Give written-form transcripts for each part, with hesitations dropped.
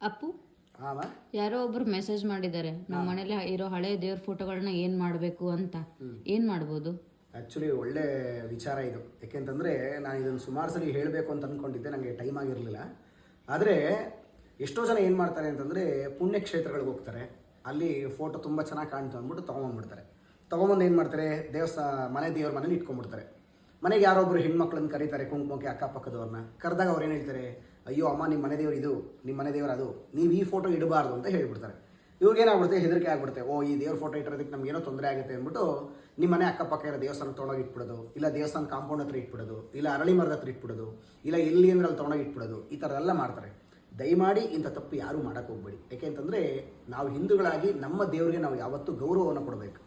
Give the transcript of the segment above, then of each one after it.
ಅಪ್ಪು, ಯಾರೋ ಒಬ್ರು ಮೆಸೇಜ್ ಮಾಡಿದ್ದಾರೆ ನಮ್ಮ ಮನೇಲಿ ಇರೋ ಹಳೆ ದೇವ್ರ ಫೋಟೋಗಳನ್ನ ಏನ್ ಮಾಡಬೇಕು ಅಂತ. ಏನ್ ಮಾಡ್ಬೋದು? ಆ್ಯಕ್ಚುಲಿ ಒಳ್ಳೆ ವಿಚಾರ ಇದು. ಯಾಕೆಂತಂದರೆ ನಾನು ಇದನ್ನು ಸುಮಾರು ಸಲ ಹೇಳಬೇಕು ಅಂತ ಅಂದ್ಕೊಂಡಿದ್ದೆ, ನನಗೆ ಟೈಮ್ ಆಗಿರಲಿಲ್ಲ. ಆದರೆ ಎಷ್ಟೋ ಜನ ಏನು ಮಾಡ್ತಾರೆ ಅಂತಂದರೆ ಪುಣ್ಯಕ್ಷೇತ್ರಗಳಿಗೆ ಹೋಗ್ತಾರೆ, ಅಲ್ಲಿ ಫೋಟೋ ತುಂಬ ಚೆನ್ನಾಗಿ ಕಾಣ್ತು ಅಂದ್ಬಿಟ್ಟು ತೊಗೊಂಬಂದ್ಬಿಡ್ತಾರೆ. ತೊಗೊಂಬಂದು ಏನು ಮಾಡ್ತಾರೆ, ಮನೆ ದೇವ್ರ ಮನೇಲಿ ಇಟ್ಕೊಂಡ್ಬಿಡ್ತಾರೆ. ಮನೆಗೆ ಯಾರೊಬ್ಬರು ಹೆಣ್ಮಕ್ಳನ್ನ ಕರೀತಾರೆ, ಕುಂಕುಮಕ್ಕೆ ಅಕ್ಕಪಕ್ಕದವ್ರನ್ನ ಕರೆದಾಗ ಅವ್ರು ಏನು ಹೇಳ್ತಾರೆ, ಅಯ್ಯೋ ಅಮ್ಮ ನಿಮ್ಮ ಮನೆ ದೇವ್ರು ಇದು, ನಿಮ್ಮ ಮನೆ ದೇವ್ರು ಅದು, ನೀವು ಈ ಫೋಟೋ ಇಡಬಾರ್ದು ಅಂತ ಹೇಳ್ಬಿಡ್ತಾರೆ. ಇವ್ರಿಗೇನಾಗ್ಬಿಡುತ್ತೆ, ಹೆದರಿಕೆ ಆಗ್ಬಿಡುತ್ತೆ. ಓ ಈ ದೇವ್ರ ಫೋಟೋ ಇಟ್ಟೋದಕ್ಕೆ ನಮಗೇನೋ ತೊಂದರೆ ಆಗುತ್ತೆ ಅಂದ್ಬಿಟ್ಟು ನಿಮ್ಮ ಮನೆ ಅಕ್ಕಪಕ್ಕ ಇರೋ ದೇವಸ್ಥಾನ ತೊಗೊಂಡೋಗಿ ಇಟ್ಬಿಡೋದು, ಇಲ್ಲ ದೇವಸ್ಥಾನ ಕಾಂಪೌಂಡ್ ಹತ್ರ ಇಟ್ಬಿಡೋದು, ಇಲ್ಲ ಅರಳಿ ಮರದ ಹತ್ರ ಇಟ್ಬಿಡೋದು, ಇಲ್ಲ ಎಲ್ಲಿ ಅಂದ್ರೆ ಅಲ್ಲಿ ತೊಗೊಂಡೋಗಿ ಇಟ್ಬಿಡೋದು, ಈ ಥರದೆಲ್ಲ ಮಾಡ್ತಾರೆ. ದಯಮಾಡಿ ಇಂಥ ತಪ್ಪು ಯಾರೂ ಮಾಡೋಕ್ಕೆ ಹೋಗ್ಬೇಡಿ. ಯಾಕೆಂತಂದರೆ ನಾವು ಹಿಂದೂಗಳಾಗಿ ನಮ್ಮ ದೇವರಿಗೆ ನಾವು ಯಾವತ್ತೂ ಗೌರವವನ್ನು ಕೊಡಬೇಕು.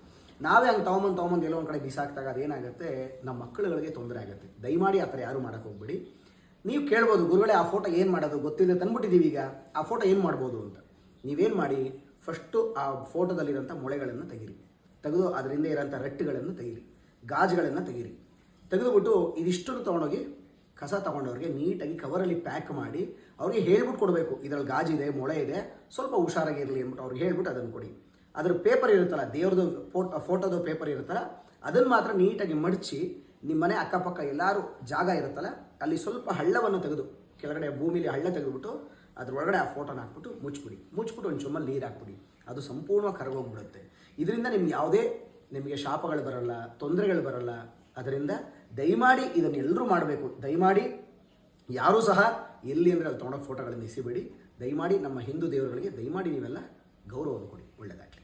ನಾವೇ ಹಂಗೆ ತೊಗೊಂಬಂದು ಎಲ್ಲೋ ಒಂದು ಕಡೆ ಬಿಸಾಕ್ದಾಗ ಅದೇನಾಗುತ್ತೆ, ನಮ್ಮ ಮಕ್ಕಳುಗಳಿಗೆ ತೊಂದರೆ ಆಗುತ್ತೆ. ದಯಮಾಡಿ ಆ ಥರ ಯಾರೂ ಮಾಡೋಕ್ಕೆ ಹೋಗ್ಬೇಡಿ. ನೀವು ಕೇಳ್ಬೋದು, ಗುರುಗಳೇ ಆ ಫೋಟೋ ಏನು ಮಾಡೋದು ಗೊತ್ತಿದೆ ತಂದ್ಬಿಟ್ಟಿದ್ದೀವಿ, ಈಗ ಆ ಫೋಟೋ ಏನು ಮಾಡ್ಬೋದು ಅಂತ. ನೀವೇನು ಮಾಡಿ, ಫಸ್ಟು ಆ ಫೋಟೋದಲ್ಲಿರೋಂಥ ಮೊಳೆಗಳನ್ನು ತೆಗೆದು ಅದರಿಂದ ಇರೋಂಥ ರಟ್ಟುಗಳನ್ನು ತೆಗೀರಿ, ಗಾಜುಗಳನ್ನು ತೆಗೆದುಬಿಟ್ಟು ಇದಿಷ್ಟನ್ನು ತೊಗೊಂಡೋಗಿ ಕಸ ತೊಗೊಂಡವ್ರಿಗೆ ನೀಟಾಗಿ ಕವರಲ್ಲಿ ಪ್ಯಾಕ್ ಮಾಡಿ ಅವ್ರಿಗೆ ಹೇಳ್ಬಿಟ್ಟು ಕೊಡಬೇಕು, ಇದರಲ್ಲಿ ಗಾಜಿದೆ, ಮೊಳೆ ಇದೆ, ಸ್ವಲ್ಪ ಹುಷಾರಾಗಿರಲಿ ಅಂದ್ಬಿಟ್ಟು ಅವ್ರಿಗೆ ಹೇಳ್ಬಿಟ್ಟು ಅದನ್ನು ಕೊಡಿ. ಅದ್ರ ಪೇಪರ್ ಇರುತ್ತಲ್ಲ, ದೇವ್ರದ್ದು ಫೋಟೋದು ಪೇಪರ್ ಇರುತ್ತಲ್ಲ, ಅದನ್ನು ಮಾತ್ರ ನೀಟಾಗಿ ಮಡಚಿ ನಿಮ್ಮ ಮನೆ ಅಕ್ಕಪಕ್ಕ ಎಲ್ಲರೂ ಜಾಗ ಇರುತ್ತಲ್ಲ ಅಲ್ಲಿ ಸ್ವಲ್ಪ ಹಳ್ಳವನ್ನು ತೆಗೆದು, ಕೆಳಗಡೆ ಭೂಮಿಲಿ ಹಳ್ಳ ತೆಗೆದುಬಿಟ್ಟು ಅದ್ರೊಳಗಡೆ ಆ ಫೋಟೋನ ಹಾಕ್ಬಿಟ್ಟು ಮುಚ್ಚಿಬಿಟ್ಟು ಒಂದು ಚುಮ್ಮಲ್ಲಿ ನೀರು ಹಾಕ್ಬಿಡಿ. ಅದು ಸಂಪೂರ್ಣವಾಗಿ ಕರಗೋಗ್ಬಿಡುತ್ತೆ. ಇದರಿಂದ ನಿಮಗೆ ಶಾಪಗಳು ಬರಲ್ಲ, ತೊಂದರೆಗಳು ಬರಲ್ಲ. ಅದರಿಂದ ದಯಮಾಡಿ ಇದನ್ನು ಎಲ್ಲರೂ ಮಾಡಬೇಕು. ದಯಮಾಡಿ ಯಾರೂ ಸಹ ಎಲ್ಲಿ ಅಂದರೆ ಅಲ್ಲಿ ತೊಗೊಂಡೋಗಿ ಫೋಟೋಗಳನ್ನು ಎಸಿಬೇಡಿ. ದಯಮಾಡಿ ನಮ್ಮ ಹಿಂದೂ ದೇವರುಗಳಿಗೆ ದಯಮಾಡಿ ನೀವೆಲ್ಲ ಗೌರವವನ್ನು ಕೊಡಿ. ಒಳ್ಳೆಯದಾಗಲಿ.